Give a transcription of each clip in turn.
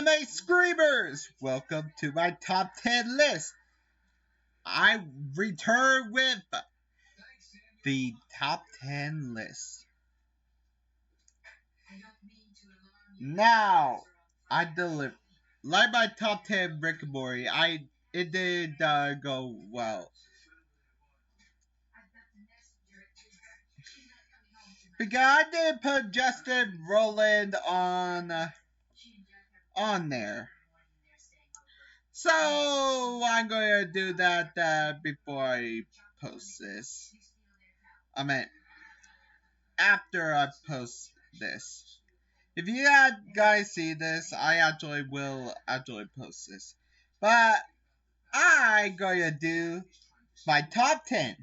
Anime Screamers! Welcome to my top 10 list. I return with the top 10 list. Now, I deliver. Like my top 10 Rick and Morty, it did go well. Because I did put Justin Roland on there. So I'm going to do that before I post this. I mean, after I post this. If you guys see this, I actually will post this. But I'm going to do my top 10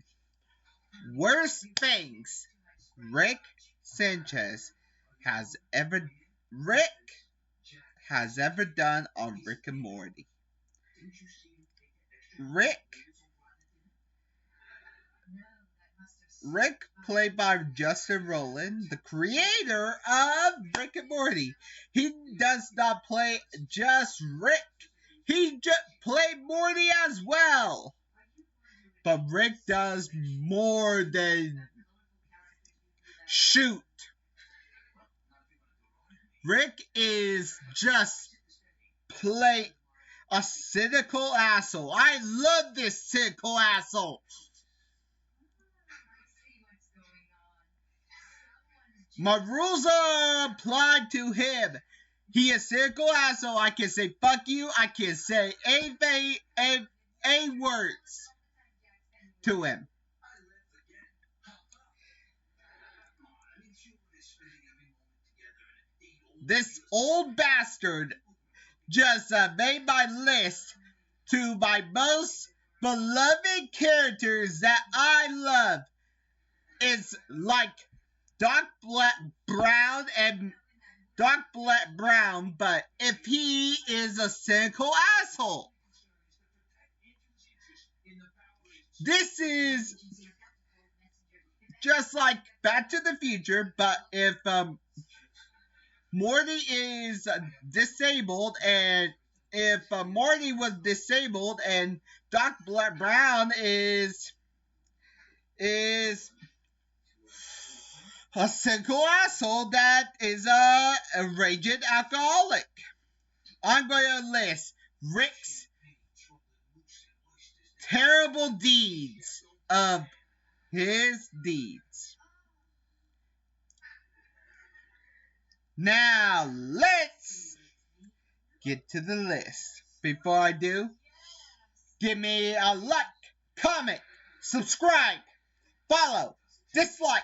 worst things Rick Sanchez has ever done on Rick and Morty. Rick, played by Justin Roland, the creator of Rick and Morty. He does not play just Rick. He just played Morty as well. But Rick does more than shoot. Rick is just play a cynical asshole. I love this cynical asshole. My rules are applied to him. He is cynical asshole. I can say fuck you. I can say a words to him. This old bastard just made my list to my most beloved characters that I love. It's like Doc Brown, but if he is a cynical asshole. This is just like Back to the Future, but if Morty is disabled, and if Morty was disabled and Doc Brown is a cynical asshole that is a raging alcoholic. I'm going to list Rick's terrible deeds of his deeds. Now, let's get to the list. Before I do, give me a like, comment, subscribe, follow, dislike,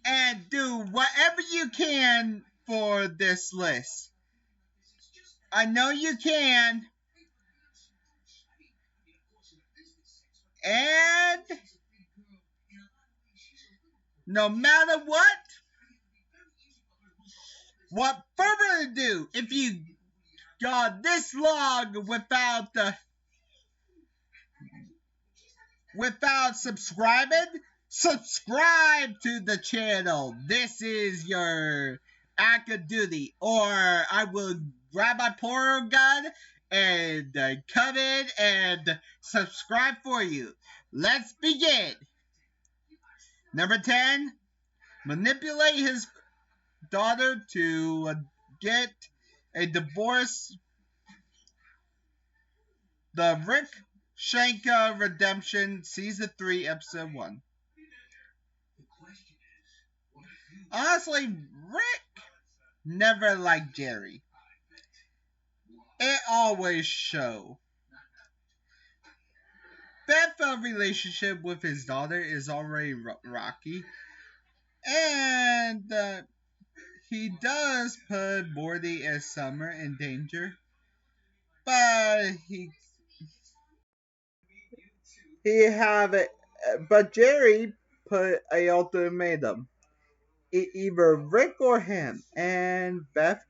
and do whatever you can for this list. I know you can. And no matter what further ado, if you got this long without subscribing, subscribe to the channel. This is your act of duty, or I will grab my portal gun and come in and subscribe for you. Let's begin. Number 10, manipulate his daughter to get a divorce. The Rick Shanka Redemption, Season 3, Episode 1. Honestly, Rick never liked Jerry. It always showed. Beth's relationship with his daughter is already rocky. And he does put Morty and Summer in danger. But but Jerry put a ultimatum. Either Rick or him, and Beth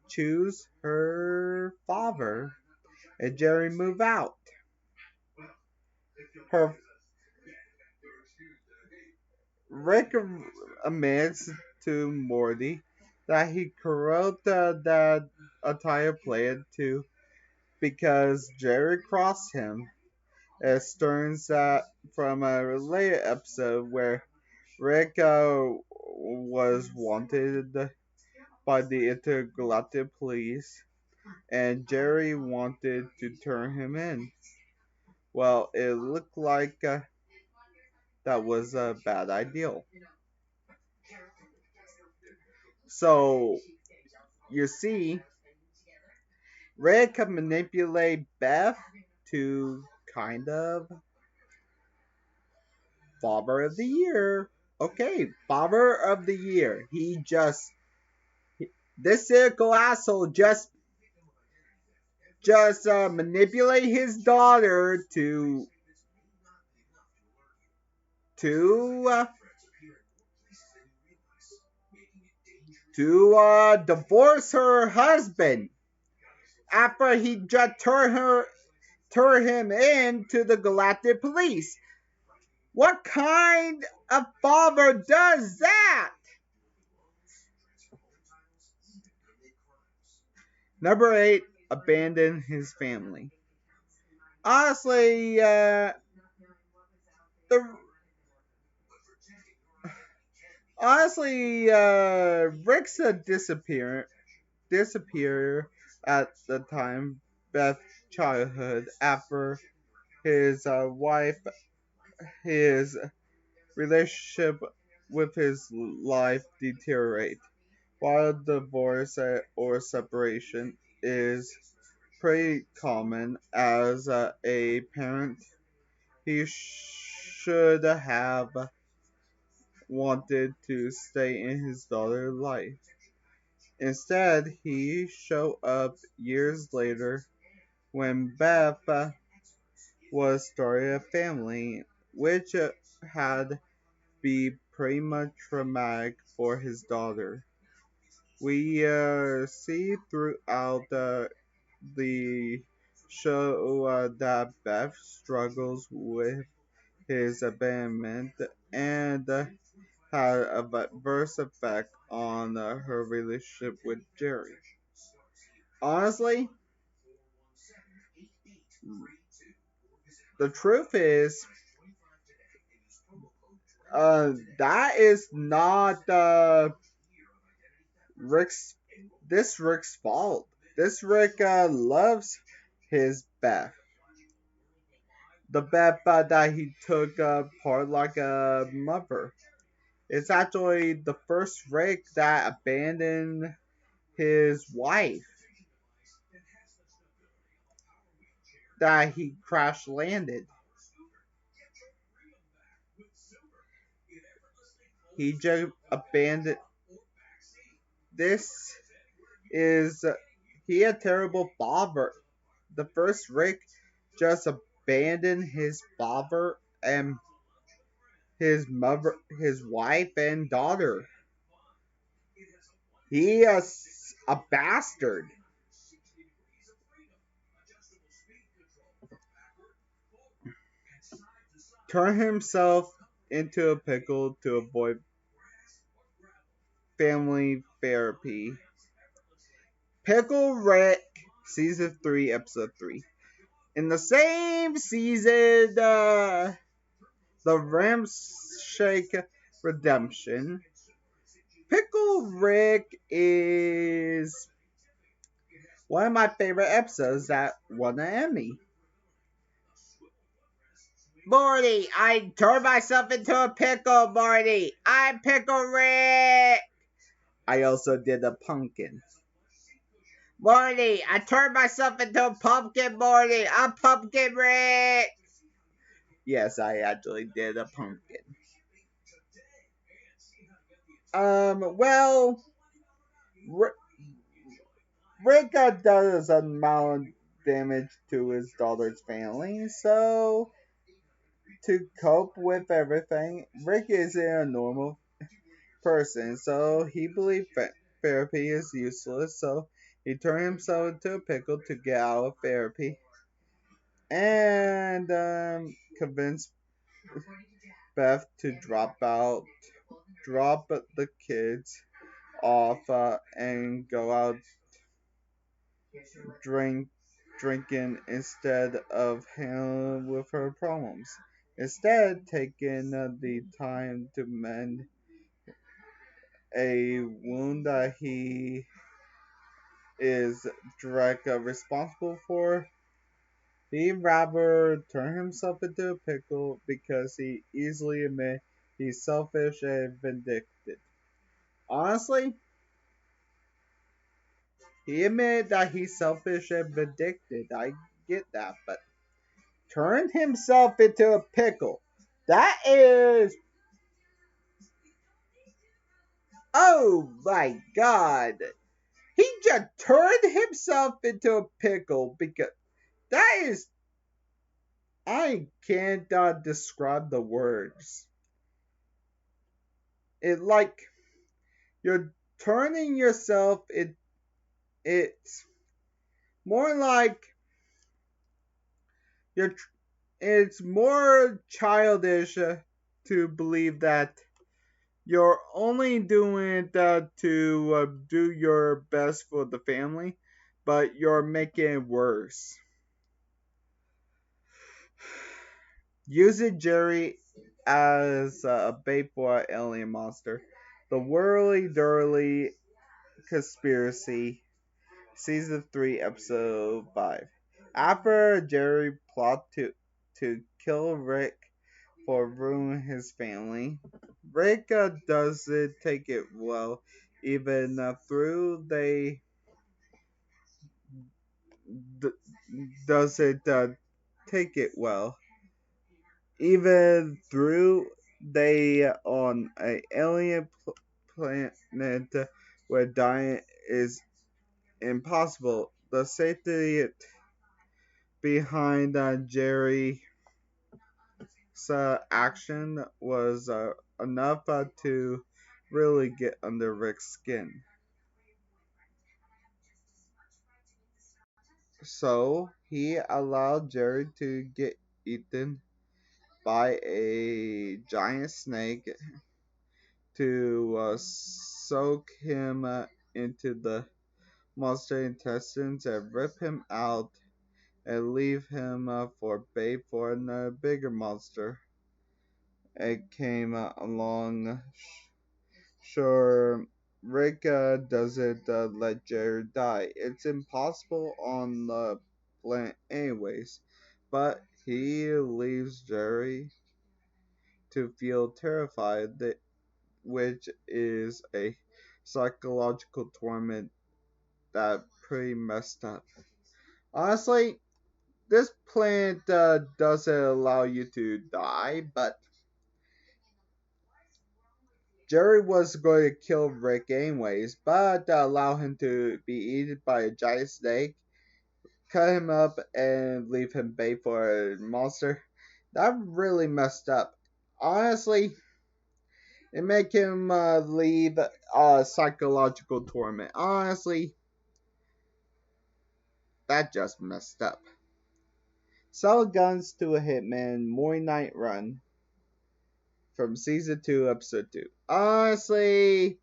choose her father, and Jerry move out. Rick admits to Morty that he wrote that entire plan to because Jerry crossed him. It turns out from a later episode where Rick was wanted by the intergalactic police and Jerry wanted to turn him in. Well, it looked like that was a bad idea. So, you see, Rick can manipulate Beth to kind of Father of the Year. Okay, Father of the Year. This circle asshole just manipulate his daughter to divorce her husband after he just turn him in to the Galactic Police. What kind of father does that? Number 8, abandon his family. Honestly, the Rick's a disappear at the time Beth's childhood after his wife, his relationship with his life deteriorate. While divorce or separation is pretty common as a parent, he should have wanted to stay in his daughter's life. Instead, he showed up years later when Beth was starting a family, which had be pretty much traumatic for his daughter. We see throughout the show that Beth struggles with his abandonment and had a adverse effect on her relationship with Jerry. Honestly, the truth is, that is not Rick's Rick's fault. This Rick loves his Beth. The Beth that he took part like a mother. It's actually the first Rick that abandoned his wife that he crash landed. He just abandoned. This is he a terrible father. The first Rick just abandoned his father and his mother, his wife and daughter. He is a bastard. Turn himself into a pickle to avoid family therapy. Pickle Rick, season 3, episode 3. In the same season, the Ramshake Redemption, Pickle Rick is one of my favorite episodes that won an Emmy. Morty, I turned myself into a pickle, Morty. I'm Pickle Rick. I also did a pumpkin. Morty, I turned myself into a pumpkin, Morty. I'm Pumpkin Rick. Yes, I actually did a pumpkin. Well, Rick does a amount of damage to his daughter's family, so to cope with everything, Rick isn't a normal person, so he believed therapy is useless, so he turned himself into a pickle to get out of therapy and convinced Beth to drop the kids off and go out drink drinking instead of handling with her problems. Instead, taking the time to mend a wound that he is directly responsible for. He'd rather turn himself into a pickle because he easily admit he's selfish and vindictive. Honestly, he admitted that he's selfish and vindictive. I get that, but turn himself into a pickle. That is, oh my god. He just turned himself into a pickle because that is, I can't describe the words. It like you're turning yourself. It's more like you're. It's more childish to believe that you're only doing that to do your best for the family, but you're making it worse. Using Jerry as a bait for an alien monster. The Whirly Durly Conspiracy, Season 3, Episode 5. After Jerry plot to kill Rick for ruining his family, Rick doesn't take it well, even through they doesn't take it well. Even through they on a alien planet where dying is impossible. The safety behind Jerry's action was enough to really get under Rick's skin. So he allowed Jerry to get eaten by a giant snake to soak him into the monster intestines and rip him out and leave him for bait for a bigger monster. It came along. Sure, Rick doesn't let Jerry die. It's impossible on the planet anyways. But he leaves Jerry to feel terrified, which is a psychological torment that pretty messed up. Honestly, this planet doesn't allow you to die, but Jerry was going to kill Rick anyways, but allow him to be eaten by a giant snake, cut him up, and leave him bait for a monster. That really messed up. Honestly, it make him leave psychological torment. Honestly, that just messed up. Sell guns to a hitman, Morty Night Run from season 2, episode 2. Honestly,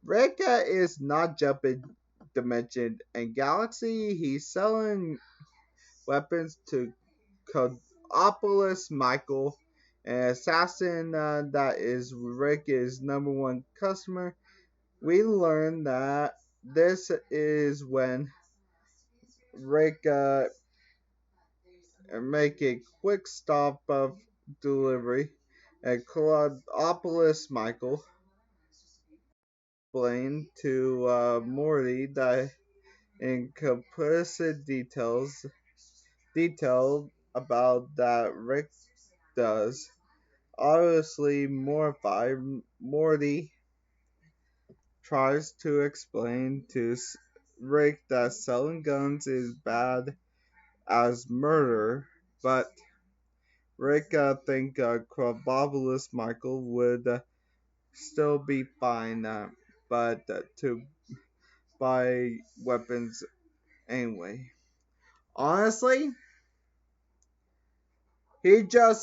Reka is not jumping dimension and galaxy. He's selling weapons to Codopolis Michael, an assassin that is Rika's number one customer. We learn that this is when Rika make a quick stop of delivery at Codopolis Michael. Explained to Morty that in complicit detailed about that Rick does. Obviously mortified, Morty tries to explain to Rick that selling guns is bad as murder, but Rick think Crabobolus Michael would still be fine, but to buy weapons anyway. Honestly, He just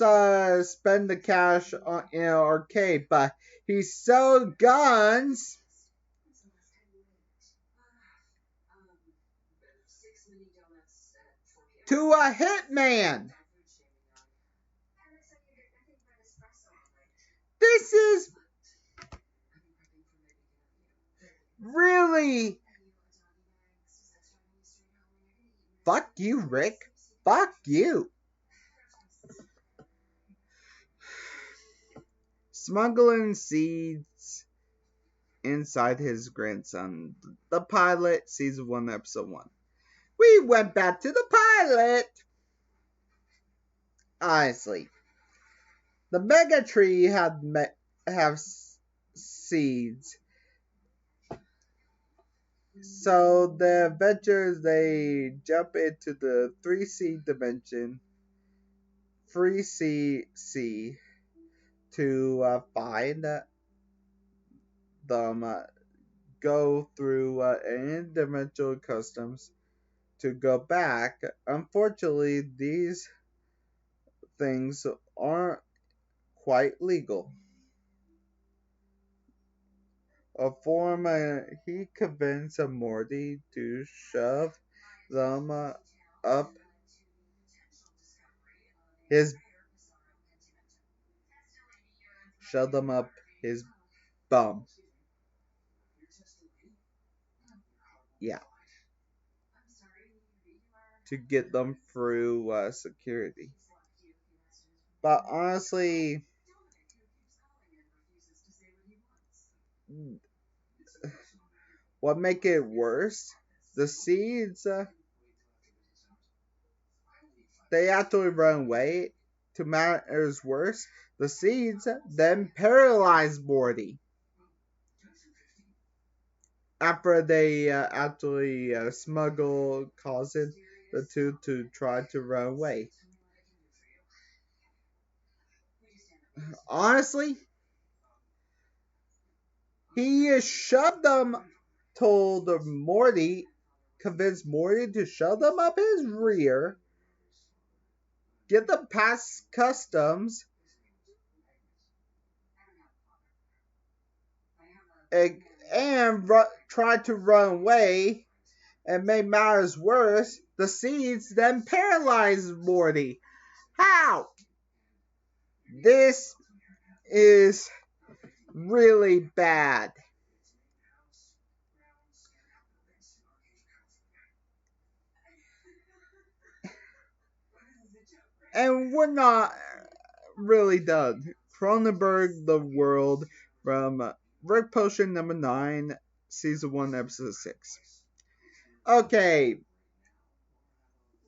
spent the cash in an arcade, but he sold guns to a hitman. This is really. Fuck you, Rick. Fuck you. Smuggling seeds inside his grandson. The pilot, season 1, episode 1. We went back to the pilot. Honestly, the mega tree have seeds. So the adventurers, they jump into the 3C dimension, 3CC, to find them, go through interdimensional customs to go back. Unfortunately, these things aren't quite legal. A form, he convinced Morty to shove them up his up his bum. Yeah, to get them through security. But honestly, what make it worse? The seeds, they actually run away. To matters worse, the seeds then paralyze Morty after they actually smuggle, causing the two to try to run away. Honestly, he shoved them, told Morty, convinced Morty to shove them up his rear, get them past customs, and try to run away. And made matters worse, the seeds then paralyzed Morty. How? This is really bad. And we're not really done. Cronenberg, The World, from Rick Potion number 9, season 1, episode 6. Okay.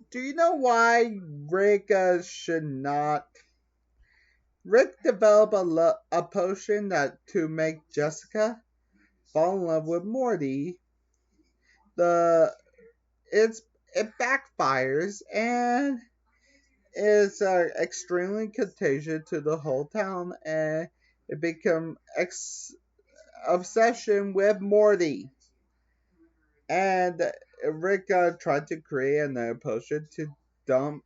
Do you know why Rick should not? Rick developed a potion that to make Jessica fall in love with Morty. The it's it backfires and is extremely contagious to the whole town, and it become obsession with Morty. And Rick tried to create another potion to dump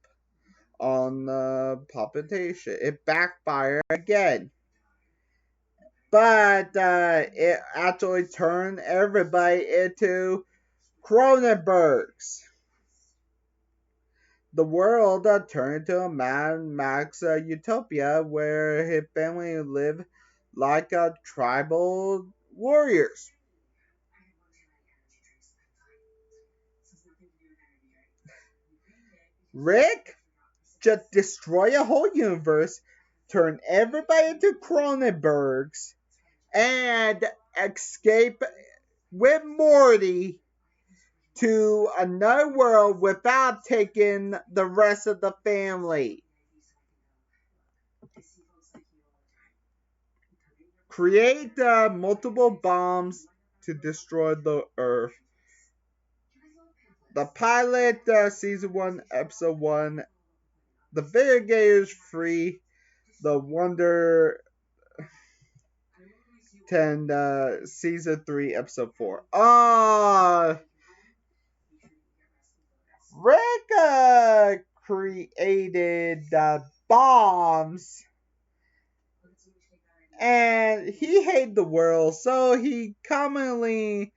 on the population. It backfired again. But it actually turned everybody into Cronenbergs. The world turned to a Mad Max utopia where his family lived like tribal warriors. Rick just destroy a whole universe, turn everybody into Cronenbergs, and escape with Morty to another world without taking the rest of the family. Create multiple bombs to destroy the Earth. The pilot, season 1, episode 1. The video game is free. The Wonder 10, season 3, episode 4. Rick created bombs, and he hated the world, so he commonly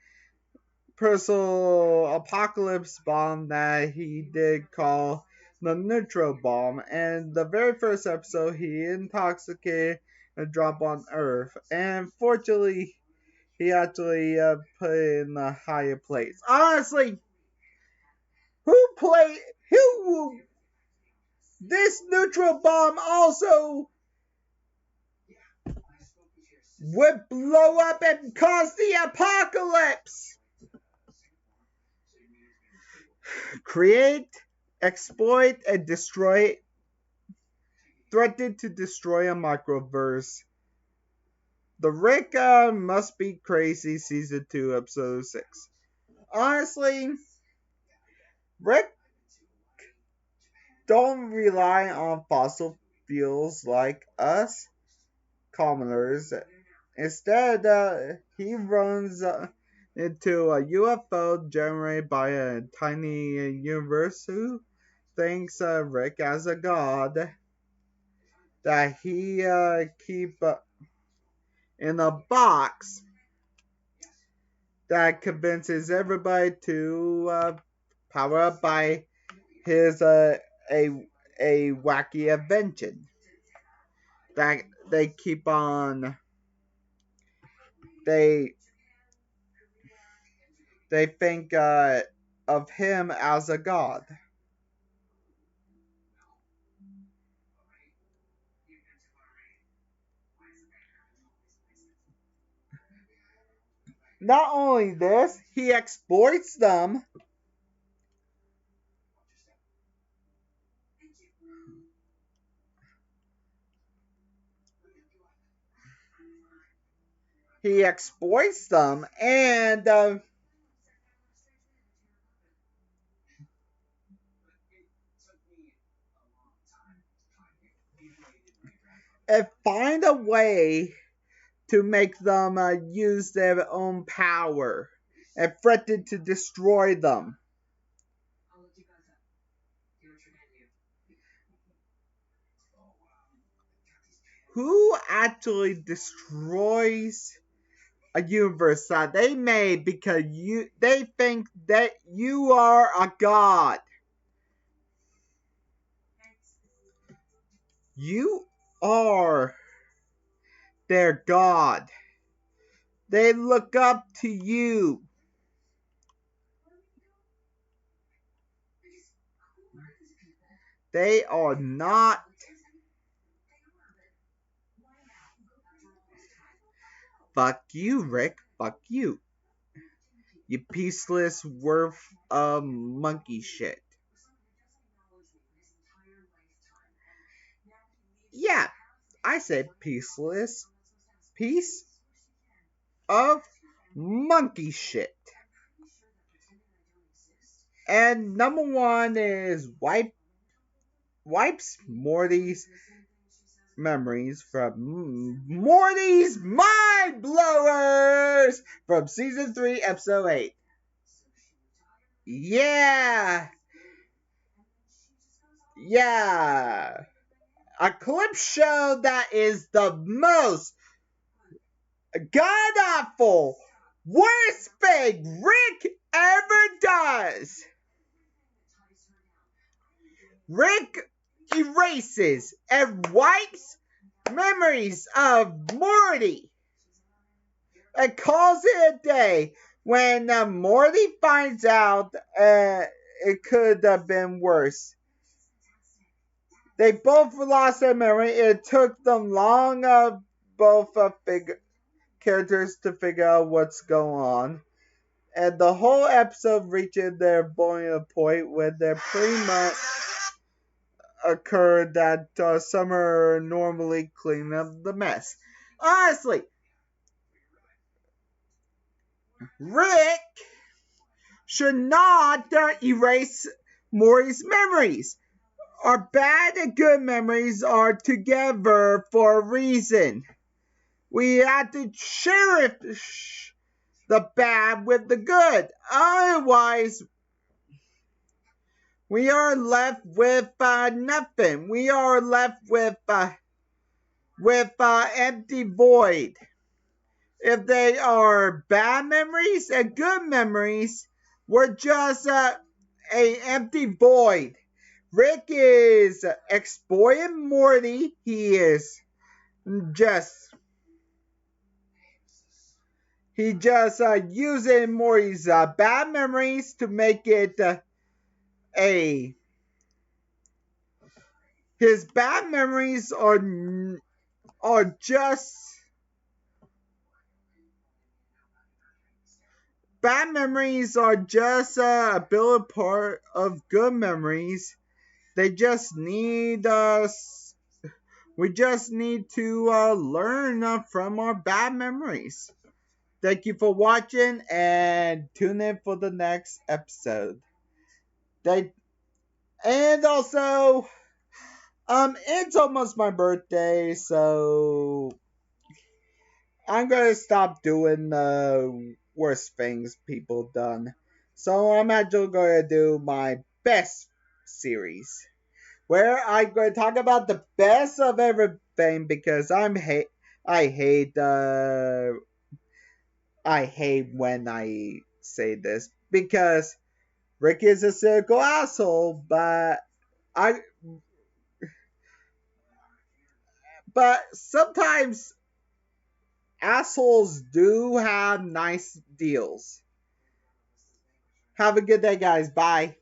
personal apocalypse bomb that he did call the neutral bomb. And the very first episode, he intoxicated and dropped on Earth. And fortunately, he actually put it in a higher place. Honestly, who this neutral bomb also would blow up and cause the apocalypse. Create, exploit, and destroy. Threatened to destroy a microverse. The Rick Must Be Crazy Season 2, Episode 6. Honestly, Rick don't rely on fossil fuels like us commoners. Instead, he runs into a UFO generated by a tiny universe who thinks Rick as a god that he keep in a box that convinces everybody to power up by his a wacky invention that they keep on they they think of him as a god. Not only this, he exploits them. He exploits them, and find a way to make them use their own power and threaten to destroy them. Who actually destroys a universe that they made because they think that you are a god? You are their god. They look up to you. They are not. Fuck you, Rick. Fuck you. You peaceless worth of monkey shit. Yeah, I said peaceless. Piece of monkey shit. And number one is wipes Morty's memories from Morty's Mind Blowers from season 3, episode 8. Yeah, yeah. A clip show that is the most god awful, worst thing Rick ever does. Rick erases and wipes memories of Morty and calls it a day. When Morty finds out it could have been worse. They both lost their memory. It took them long, both characters to figure out what's going on. And the whole episode reaches their boiling point when they pretty much occurred that Summer normally cleaned up the mess. Honestly, Rick should not erase Morty's memories. Our bad and good memories are together for a reason. We have to cherish the bad with the good. Otherwise, We are left with nothing. We are left with empty void. If they are bad memories and good memories, we're just a empty void. Rick is exploiting Morty. Just he just using Morty's bad memories to make it a. His bad memories are just bad memories are just a built part of good memories. They just need us. We just need to learn from our bad memories. Thank you for watching and tune in for the next episode. And also, it's almost my birthday, so I'm gonna stop doing the worst things people done. So I'm actually gonna do my best series, where I'm gonna talk about the best of everything because I hate when I say this because Rick is a cynical asshole, I but sometimes assholes do have nice deals. Have a good day, guys. Bye.